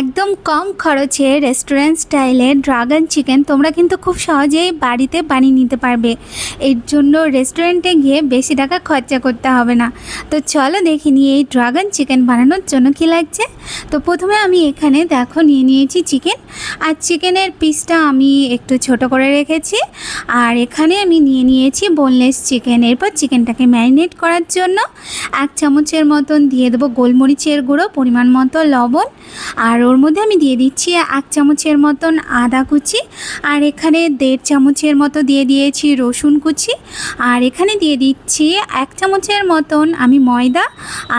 একদম কম খরচে রেস্টুরেন্ট স্টাইলে ড্রাগন চিকেন তোমরা কিন্তু খুব সহজেই বাড়িতে বানিয়ে নিতে পারবে। এর জন্য রেস্টুরেন্টে গিয়ে বেশি টাকা খরচা করতে হবে না। তো চলো দেখে নিই এই ড্রাগন চিকেন বানানোর জন্য কী লাগছে। তো প্রথমে আমি এখানে দেখো নিয়ে নিয়েছি চিকেন, আর চিকেনের পিসটা আমি একটু ছোট করে রেখেছি। আর এখানে আমি নিয়ে নিয়েছি বোনলেস চিকেন। এরপর চিকেনটাকে ম্যারিনেট করার জন্য 1 চামচের মতন দিয়ে দেবো গোলমরিচের গুঁড়ো, পরিমাণ মতো লবণ, আর ওর মধ্যে আমি দিয়ে দিচ্ছি 1 চামচের মতন আদা কুচি, আর এখানে 1.5 চামচের মতো দিয়ে দিয়েছি রসুন কুচি, আর এখানে দিয়ে দিচ্ছি 1 চামচের মতন আমি ময়দা,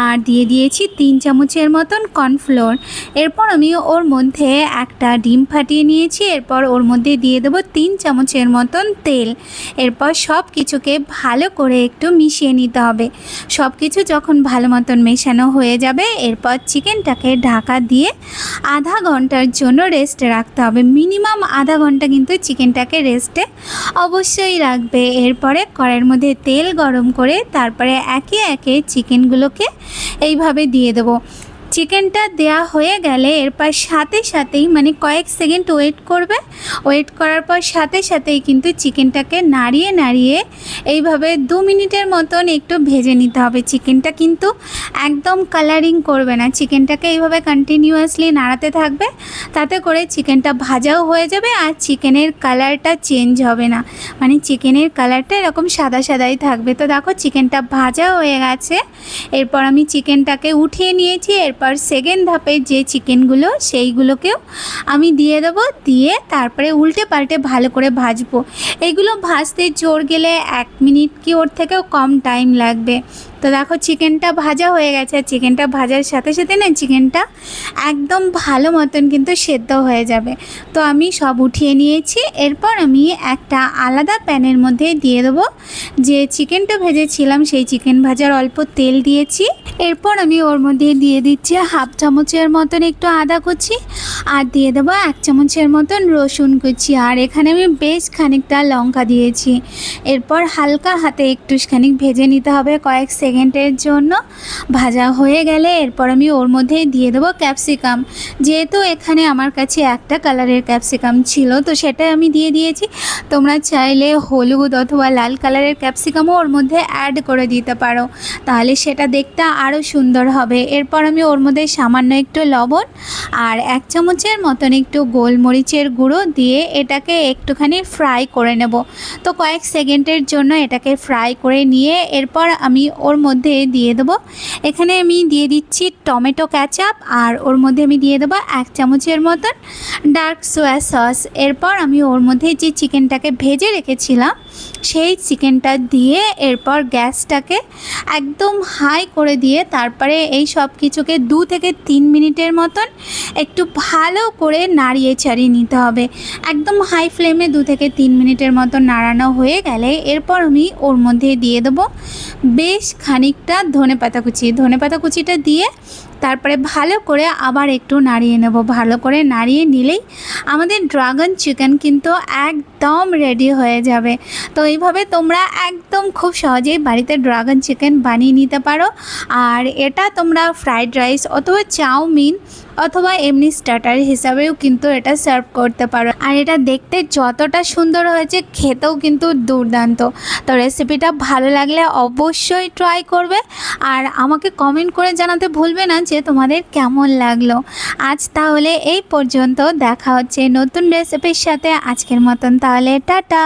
আর দিয়ে দিয়েছি 3 চামচের মতন কর্নফ্লোর। এরপর আমি ওর মধ্যে একটা ডিম ফাটিয়ে নিয়েছি। এরপর ওর মধ্যে দিয়ে দেবো 3 চামচের মতন তেল। এরপর সব কিছুকে ভালো করে একটু মিশিয়ে নিতে হবে। সব কিছু যখন ভালো মতন মেশানো হয়ে যাবে, এরপর চিকেনটাকে ঢাকা দিয়ে আধা ঘন্টার জন্য রেস্টে রাখতে হবে। মিনিমাম আধা ঘন্টা কিন্তু চিকেনটাকে রেস্টে অবশ্যই রাখবে। এরপরে কড়াইয়ের মধ্যে তেল গরম করে তারপরে একে একে চিকেনগুলোকে এইভাবে দিয়ে দেবো। চিকেনটা দেয়া হয়ে গেলে এরপর সাথে সাথেই মানে কয়েক সেকেন্ড ওয়েট করবে। ওয়েট করার পর সাথে সাথেই কিন্তু চিকেনটাকে নাড়িয়ে নাড়িয়ে এইভাবে 2 মিনিটের মতন একটু ভেজে নিতে হবে। চিকেনটা কিন্তু একদম কালারিং করবে না, চিকেনটাকে এইভাবে কন্টিনিউয়াসলি নাড়াতে থাকবে, তাতে করে চিকেনটা ভাজাও হয়ে যাবে আর চিকেনের কালারটা চেঞ্জ হবে না, মানে চিকেনের কালারটা এরকম সাদা সাদাই থাকবে। তো দেখো চিকেনটা ভাজা হয়ে গেছে। এরপর আমি চিকেনটাকে উঠিয়ে নিয়েছি। এরপর সেকেন্ড ধাপের যে চিকেনগুলো সেইগুলোকেও আমি দিয়ে দেবো, দিয়ে তারপরে উল্টে পাল্টে ভালো করে ভাজবো। এগুলো ভাজতে জোর গেলে 1 মিনিট কি ওর থেকেও কম টাইম লাগবে। তো দেখো চিকেনটা ভাজা হয়ে গেছে। চিকেনটা ভাজার সাথে সাথে না চিকেনটা একদম ভালো মতন কিন্তু সেদ্ধ হয়ে যাবে। তো আমি সব উঠিয়ে নিয়েছি। এরপর আমি একটা আলাদা প্যানের মধ্যে দিয়ে দেবো যে চিকেনটা ভেজেছিলাম, সেই চিকেন ভাজার অল্প তেল দিয়েছি। এরপর আমি ওর মধ্যে দিয়ে দিচ্ছি 1/2 চামচের মতন একটু আদা কুচি, আর দিয়ে দেবো 1 চামচের মতন রসুন কুচি, আর এখানে আমি বেশ খানিকটা লঙ্কা দিয়েছি। এরপর হালকা হাতে একটুখানি ভেজে নিতে হবে কয়েক সেকেন্ডের জন্য। ভাজা হয়ে গেলে এরপর আমি ওর মধ্যে দিয়ে দেবো ক্যাপসিকাম। যেহেতু এখানে আমার কাছে একটা কালারের ক্যাপসিকাম ছিল, তো সেটাই আমি দিয়ে দিয়েছি। তোমরা চাইলে হলুদ অথবা লাল কালারের ক্যাপসিকামও ওর মধ্যে অ্যাড করে দিতে পারো, তাহলে সেটা দেখতে আরও সুন্দর হবে। এরপর আমি ওর মধ্যে সামান্য একটু লবণ আর 1 চামচের মতন একটু গোলমরিচের গুঁড়ো দিয়ে এটাকে একটুখানি ফ্রাই করে নেব। তো কয়েক সেকেন্ডের জন্য এটাকে ফ্রাই করে নিয়ে এরপর আমি ওর মধ্যে দিয়ে দেবো, এখানে আমি দিয়ে দিচ্ছি টমেটো ক্যাচাপ, আর ওর মধ্যে আমি দিয়ে দেবো 1 চামচের মতন ডার্ক সোয়া সস। এরপর আমি ওর মধ্যে যে চিকেনটাকে ভেজে রেখেছিলাম সেই চিকেনটা দিয়ে এরপর গ্যাসটাকে একদম হাই করে দিয়ে তারপরে এই সব কিছুকে 2 থেকে 3 মিনিটের মতন একটু ভালো করে নাড়িয়ে চাড়িয়ে নিতে হবে। একদম হাই ফ্লেমে 2 থেকে 3 মিনিটের মতন নাড়ানো হয়ে গেলে এরপর আমি ওর মধ্যে দিয়ে দেবো বেশ খানিকটা ধনেপাতা কুচি। ধনেপাতা কুচিটা দিয়ে তারপরে ভালো করে আবার একটু নাড়িয়ে নেব। ভালো করে নাড়িয়ে নিলেই আমাদের ড্রাগন চিকেন কিন্তু একদম রেডি হয়ে যাবে। তো এইভাবে তোমরা একদম খুব সহজেই বাড়িতে ড্রাগন চিকেন বানিয়ে নিতে পারো। আর এটা তোমরা ফ্রাইড রাইস অথবা চাউমিন অথবা এমনি স্টার্টার হিসাবেও কিন্তু এটা সার্ভ করতে পারো। আর এটা দেখতে যতটা সুন্দর হয়েছে খেতেও কিন্তু দুর্দান্ত। তো রেসিপিটা ভালো লাগলে অবশ্যই ট্রাই করবে, আর আমাকে কমেন্ট করে জানাতে ভুলবে না যে তোমাদের কেমন লাগলো। আজ তাহলে এই পর্যন্ত, দেখা হচ্ছে নতুন রেসিপির সাথে। আজকের মতন তাহলে টাটা।